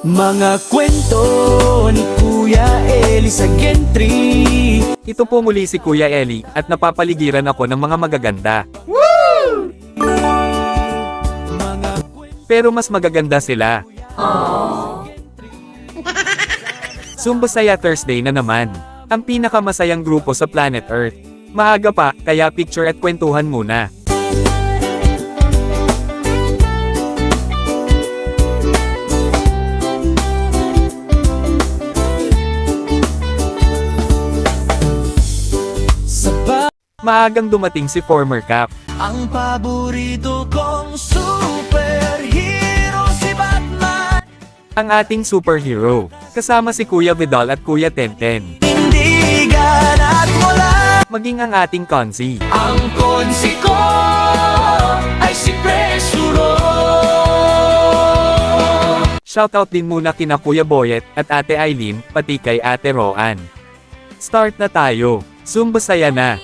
Mga kwento ni Kuya Eli sa Gentry. Ito po muli si Kuya Eli, at napapaligiran ako ng mga magaganda. Pero mas magaganda sila. Sumbasaya Thursday na naman. Ang pinakamasayang grupo sa planet Earth. Maaga pa, kaya picture at kwentuhan muna. Maagang dumating si former Cap. Ang paborito kong superhero si Batman. Ang ating superhero. Kasama si Kuya Vidal at Kuya Tenten. Tindigan at wala. Maging ang ating Konsi. Ang konsi ko ay si Presuro. Shoutout din muna kina Kuya Boyet at Ate Eileen, pati kay Ate Roan. Start na tayo. Sumbasaya na.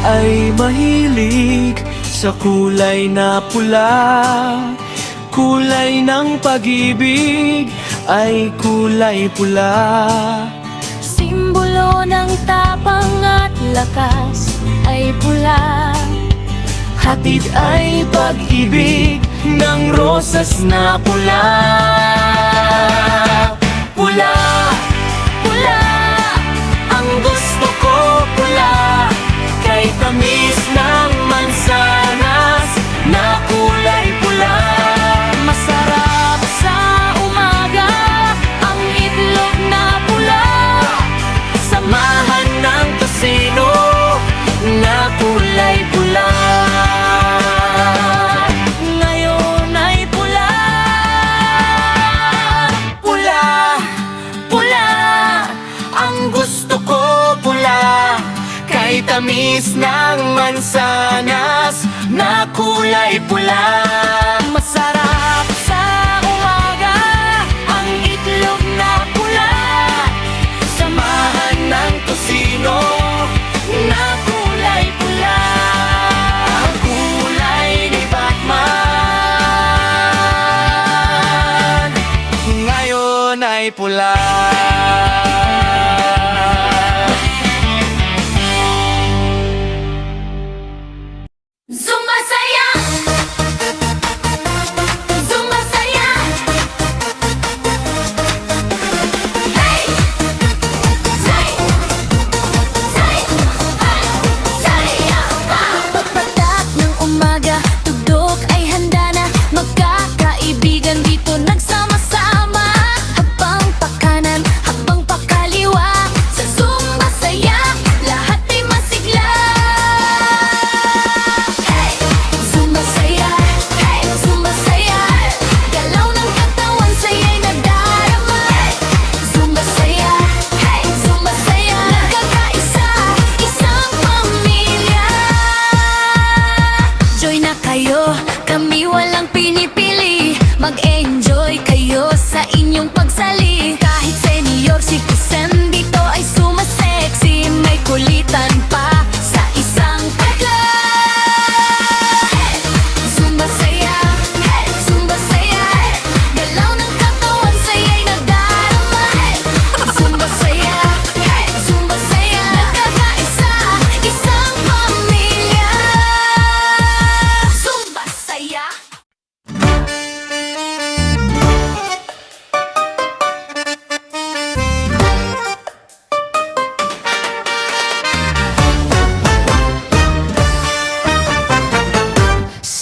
Ay mahilig sa kulay na pula. Kulay ng pag-ibig ay kulay pula. Simbolo ng tapang at lakas ay pula. hatid ay pag-ibig ng rosas na pula. Pula, pula, ang gusto ko pula. Kay tamis ng mansanas na kulay pula. Masarap sa umaga ang itlog na pula. Samahan ng tosino na kulay pula. Ngayon ay pula. Pula, pula, ang gusto ko pula. Kay tamis ng mansanas na kulay pula. Masarap sa umaga ang itlog na pula. Samahan ng tosino na kulay pula. Ang kulay ni Batman ngayon ay pula. Zumba saya, Zumba saya, hey, say, say, hey, saya pa. Pagpatak ng umaga, tugtog ay handa na. Magkakaibigan dito nagsama-sama. Habang pakanan, habang pakaliwa. Sa Zumba saya, lahat ay masigla. Zumba saya, hey, Zumba saya. Galaw ng katawan, saya'y nadarama. Zumba saya, hey, Zumba saya. Nagkakaisa, isang pamilya. Join na kayo, kami walang pinipili. Mag-enjoy kayo sa inyong pagsali. Kahit senior, citizen, dito ay sumasexy. May kulitan pa sa isang tagla. Zumba saya, hey, Zumba saya. Galaw ng katawan, saya'y nadarama. Zumba saya, hey, Zumba saya. Nagkakaisa, isang pamilya. Zumba saya.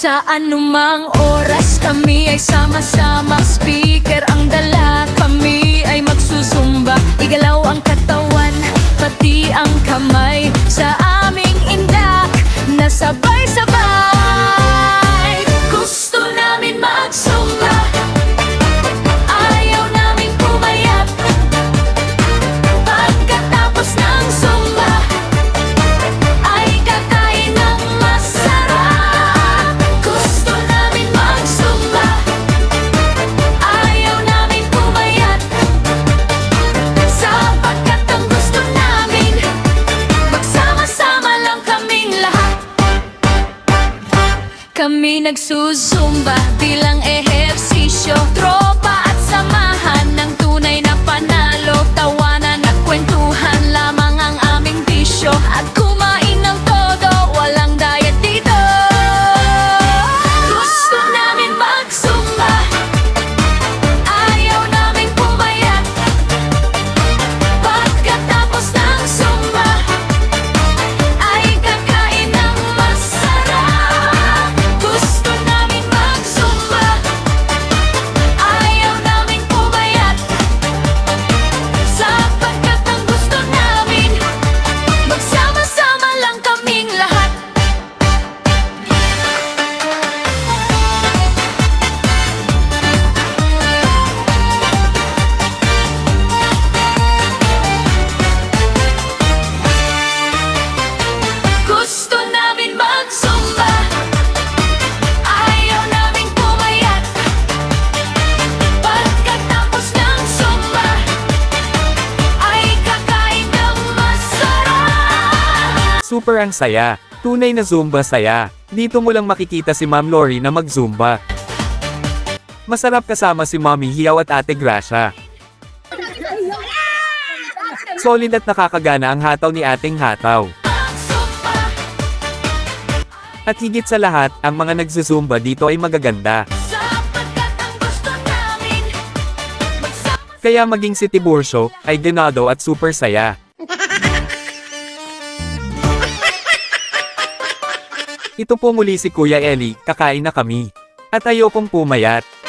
Sa anumang oras kami ay sama-sama. Speaker ang dala, kami ay magsusumba. Igalaw ang katawan, pati ang kamay. Sa aming indak, nasabay-sabay. Gusto namin magsumba, ayaw namin pumayat. Pagkatapos ng sumba, ay kakain ng masarap. Gusto namin magsumba, ayaw namin pumayat. Sapagkat ang gusto namin, magsama-sama lang kaming lahat. Kami nagsusumba bilang ehersisyo. Tropa at samahan ng tunay na panalo. Tawanan at kwentuhan lamang ang aming bisyo. At kumain ng todo, walang diet dito. Gusto namin magsumba, ayaw namin pumayat. Pagkatapos ng sumba, ay kakain ng masarap. Gusto namin magsumba, ayaw namin pumayat. Sapagkat ang gusto namin, magsama-sama lang kaming lahat. Gusto namin magsumba, ayaw namin pumayat. Pagkatapos ng sumba, ay kakain ng masarap. Super ang saya. Tunay na Zumba saya. Dito mo lang makikita si Ma'am Lori na mag-Zumba. Masarap kasama si Mommy Hiyaw at Ate Gracia. Solid at nakakagana ang hataw ni Ating Hataw. Magsumba, At higit sa lahat, ang mga nagzuzumba dito ay magaganda. Sapagkat ang gusto namin Kaya maging si Tiburcio, ay ganado at super saya. Ito po muli si Kuya Eli, kakain na kami. At ayokong pumayat.